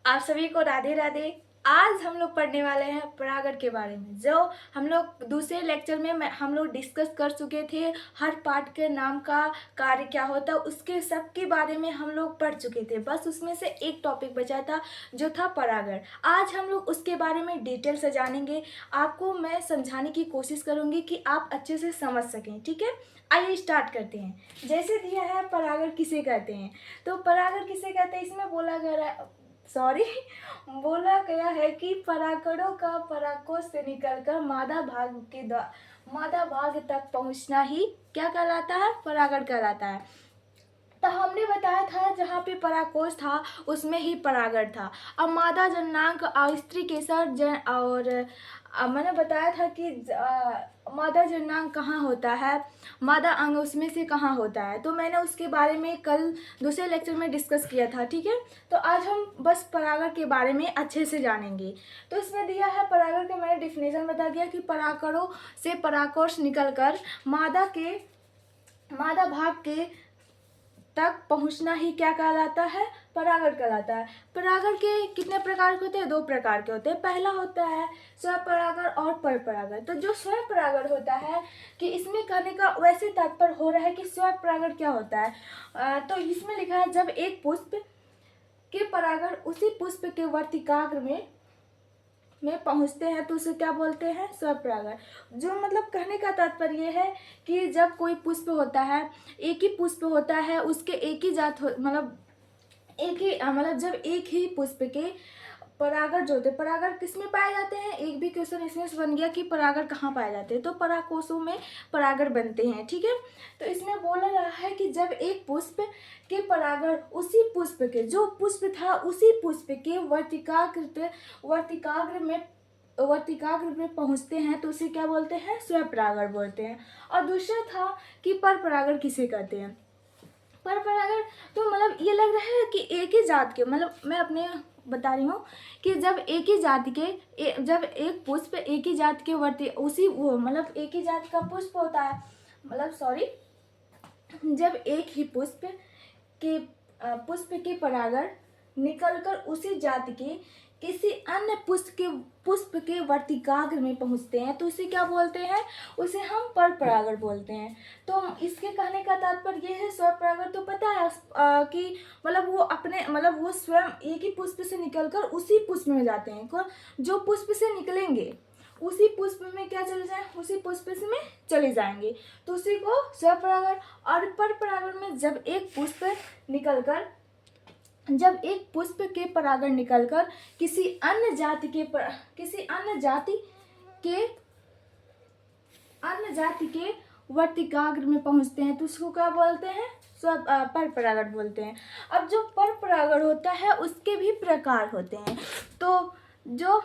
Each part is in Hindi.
आप सभी को राधे राधे। आज हम लोग पढ़ने वाले हैं परागण के बारे में, जो हम लोग दूसरे लेक्चर में हम लोग डिस्कस कर चुके थे। हर पार्ट के नाम का कार्य क्या होता है उसके सब के बारे में हम लोग पढ़ चुके थे। बस उसमें से एक टॉपिक बचा था जो था परागण। आज हम लोग उसके बारे में डिटेल से जानेंगे। आपको मैं समझाने की कोशिश करूँगी कि आप अच्छे से समझ सकें। ठीक है, आइए स्टार्ट करते हैं। जैसे दिया है परागण किसे कहते हैं, तो परागण किसे कहते हैं इसमें बोला गया है कि परागणों का परागकोश से निकलकर मादा भाग तक पहुंचना ही क्या कहलाता है, परागण कहलाता है। तो हमने बताया था जहाँ पे परागकोश था उसमें ही परागण था। अब मादा जननांग और स्त्री केसर और मैंने बताया था कि मादा जननांग कहाँ होता है, मादा अंग उसमें से कहाँ होता है, तो मैंने उसके बारे में कल दूसरे लेक्चर में डिस्कस किया था। ठीक है, तो आज हम बस परागण के बारे में अच्छे से जानेंगे। तो इसमें दिया है परागण के, मैंने डिफिनेशन बता दिया कि परागणों से परागकोश निकलकर मादा भाग के तक पहुंचना ही क्या कहलाता है, परागण कहलाता है। परागण के कितने प्रकार के होते हैं, दो प्रकार के होते हैं। पहला होता है स्वपरागण और परपरागण। तो जो स्वपरागण होता है कि इसमें कहने का वैसे तात्पर्य हो रहा है कि स्वपरागण क्या होता है, तो इसमें लिखा है जब एक पुष्प के परागण उसी पुष्प के वर्तिकाग्र में पहुंचते हैं तो उसे क्या बोलते हैं, स्वपरागण। जो मतलब कहने का तात्पर्य है कि जब कोई पुष्प होता है, एक ही पुष्प होता है, उसके एक ही जात मतलब जब एक ही पुष्प के परागण जो होते हैं, परागण किस में पाए जाते हैं, एक भी क्वेश्चन इसमें से बन गया कि परागण कहाँ पाए जाते हैं, तो परागकोशों में परागण बनते हैं। ठीक है, तो इसमें बोला रहा है कि जब एक पुष्प के परागण उसी पुष्प के, जो पुष्प था उसी पुष्प के वर्तिकाग्र में पहुंचते हैं तो उसे क्या बोलते हैं, स्वपरागण बोलते हैं। और दूसरा था कि परपरागण किसे कहते हैं। परपरागण तो मतलब ये लग रहा है कि एक ही जात के, मतलब मैं अपने बता रही हूँ कि जब एक ही जाति के जब एक पुष्प एक ही जात के मतलब एक ही जात का पुष्प होता है, जब एक ही पुष्प के परागण निकलकर उसी जाति के किसी अन्य पुष्प के वर्तिकाग्र में पहुंचते हैं तो उसे क्या बोलते हैं, उसे हम परपरागण बोलते हैं। तो इसके कहने का तात्पर्य ये है, स्वपरागण तो पता है कि मतलब वो स्वयं एक ही पुष्प से निकलकर उसी पुष्प में जाते हैं। जो पुष्प से निकलेंगे उसी पुष्प में क्या चले जाए, उसी पुष्प में चले जाएंगे, तो उसी को स्वपरागण। और परपरागण में जब एक पुष्प के परागण निकलकर किसी अन्य जाति के वर्तिकाग्र में पहुंचते हैं तो उसको क्या बोलते हैं, परपरागण बोलते हैं। अब जो परपरागण होता है उसके भी प्रकार होते हैं। तो जो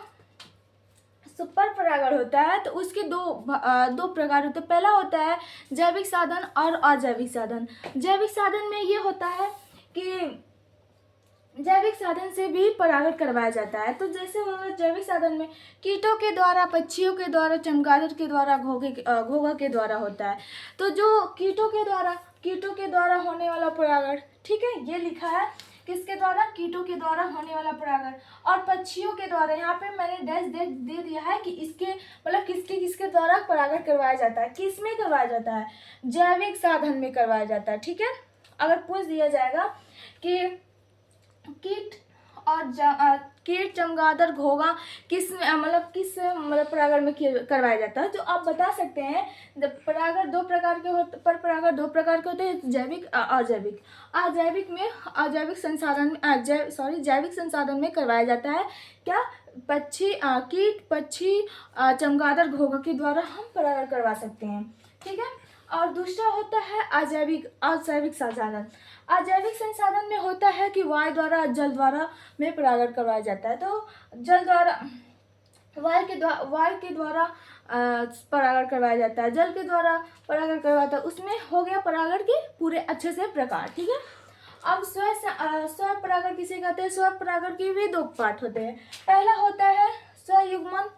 सुपर परागण होता है तो उसके दो प्रकार होते हैं। पहला होता है जैविक साधन और अजैविक साधन। जैविक साधन में ये होता है कि जैविक साधन से भी परागण करवाया जाता है। तो जैसे होगा जैविक साधन में कीटों के द्वारा, पक्षियों के द्वारा, चमगादड़ के द्वारा, घोंघा के द्वारा होता है। तो जो कीटों के द्वारा होने वाला परागण, ठीक है, ये लिखा है किसके द्वारा, कीटों के द्वारा होने वाला परागण। और पक्षियों के द्वारा, यहाँ पे मैंने डैश दे दिया है कि इसके मतलब किसके द्वारा परागण करवाया जाता है, किस में करवाया जाता है, जैविक साधन में करवाया जाता है। ठीक है, अगर पूछ दिया जाएगा कि कीट, चमगादड़, घोंघा किस परागण में करवाया जाता है, तो आप बता सकते हैं। जब परागण दो प्रकार के होते हैं, जैविक अजैविक। जैविक संसाधन में करवाया जाता है क्या, कीट, पक्षी, चमगादड़, घोंघा के द्वारा हम परागण करवा सकते हैं। ठीक है, और दूसरा होता है अजैविक संसाधन। अजैविक संसाधन में होता है कि वायु द्वारा, जल द्वारा में परागण करवाया जाता है। तो वायु के द्वारा परागण करवाया जाता है, जल के द्वारा परागण करवाता है। उसमें हो गया परागण के पूरे अच्छे से प्रकार। ठीक है, अब स्व परागण किसे कहते हैं। स्व परागण के भी दो पार्ट होते हैं। पहला होता है स्वयुग्मन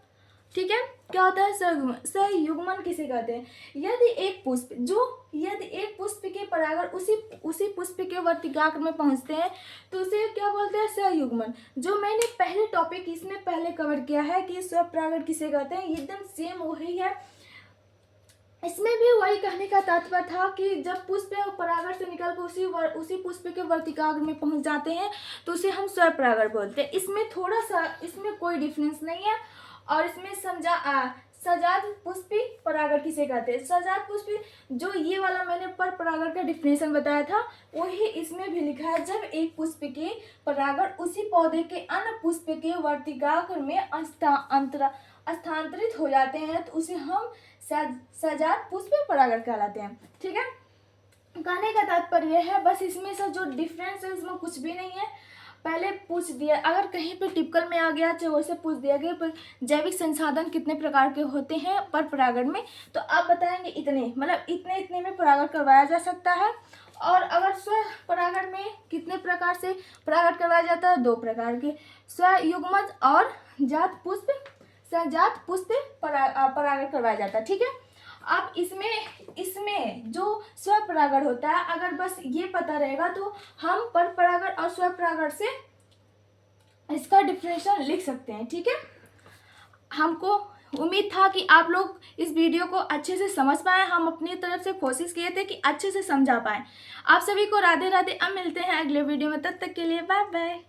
ठीक है। क्या होता है सहयुग्मन? सहयुग्मन किसे कहते हैं? यदि एक पुष्प के परागण उसी पुष्प के वर्तिकाग्र में पहुंचते हैं तो उसे क्या बोलते हैं? सहयुग्मन। जो मैंने पहले टॉपिक इसमें पहले कवर किया है कि स्वपरागण किसे कहते हैं, एकदम सेम वही है। इसमें भी वही कहने का तात्पर्य था कि जब पुष्प परागण से निकलकर उसी पुष्प के वर्तिकाग्र में पहुंच जाते हैं तो उसे हम स्वपरागण बोलते हैं। इसमें कोई डिफरेंस नहीं है। और इसमें सजात पुष्पी परागण किसे कहते हैं? सजात पुष्पी, जो ये वाला मैंने पर परागण का डिफिनेशन बताया था वही इसमें भी लिखा है। जब एक पुष्प के परागण उसी पौधे के अन्य पुष्प के वर्तिकाग्र में स्थानांतरित हो जाते हैं तो उसे हम सजात पुष्पी परागण कहलाते हैं। ठीक है। कहने का तात्पर्य यह है, बस इसमें से जो डिफरेंस है इसमें कुछ भी नहीं है। पहले पूछ दिया, अगर कहीं पे टिपिकल में आ गया चाहे वैसे पूछ दिया गया पर जैविक संसाधन कितने प्रकार के होते हैं पर परागण में, तो आप बताएंगे इतने, मतलब इतने में परागण करवाया जा सकता है। और अगर स्व परागण में कितने प्रकार से परागण करवाया जाता है? 2 प्रकार के, स्वयुग्मज और सजात पुष्प परागण करवाया जाता है। ठीक है। अब इसमें जो स्वपरागण होता है, अगर बस ये पता रहेगा तो हम पर परागण और स्वपरागण से इसका डिफरेंशियल लिख सकते हैं। ठीक है। हमको उम्मीद था कि आप लोग इस वीडियो को अच्छे से समझ पाए। हम अपनी तरफ से कोशिश किए थे कि अच्छे से समझा पाए। आप सभी को राधे राधे। अब मिलते हैं अगले वीडियो में, तब तक के लिए बाय बाय।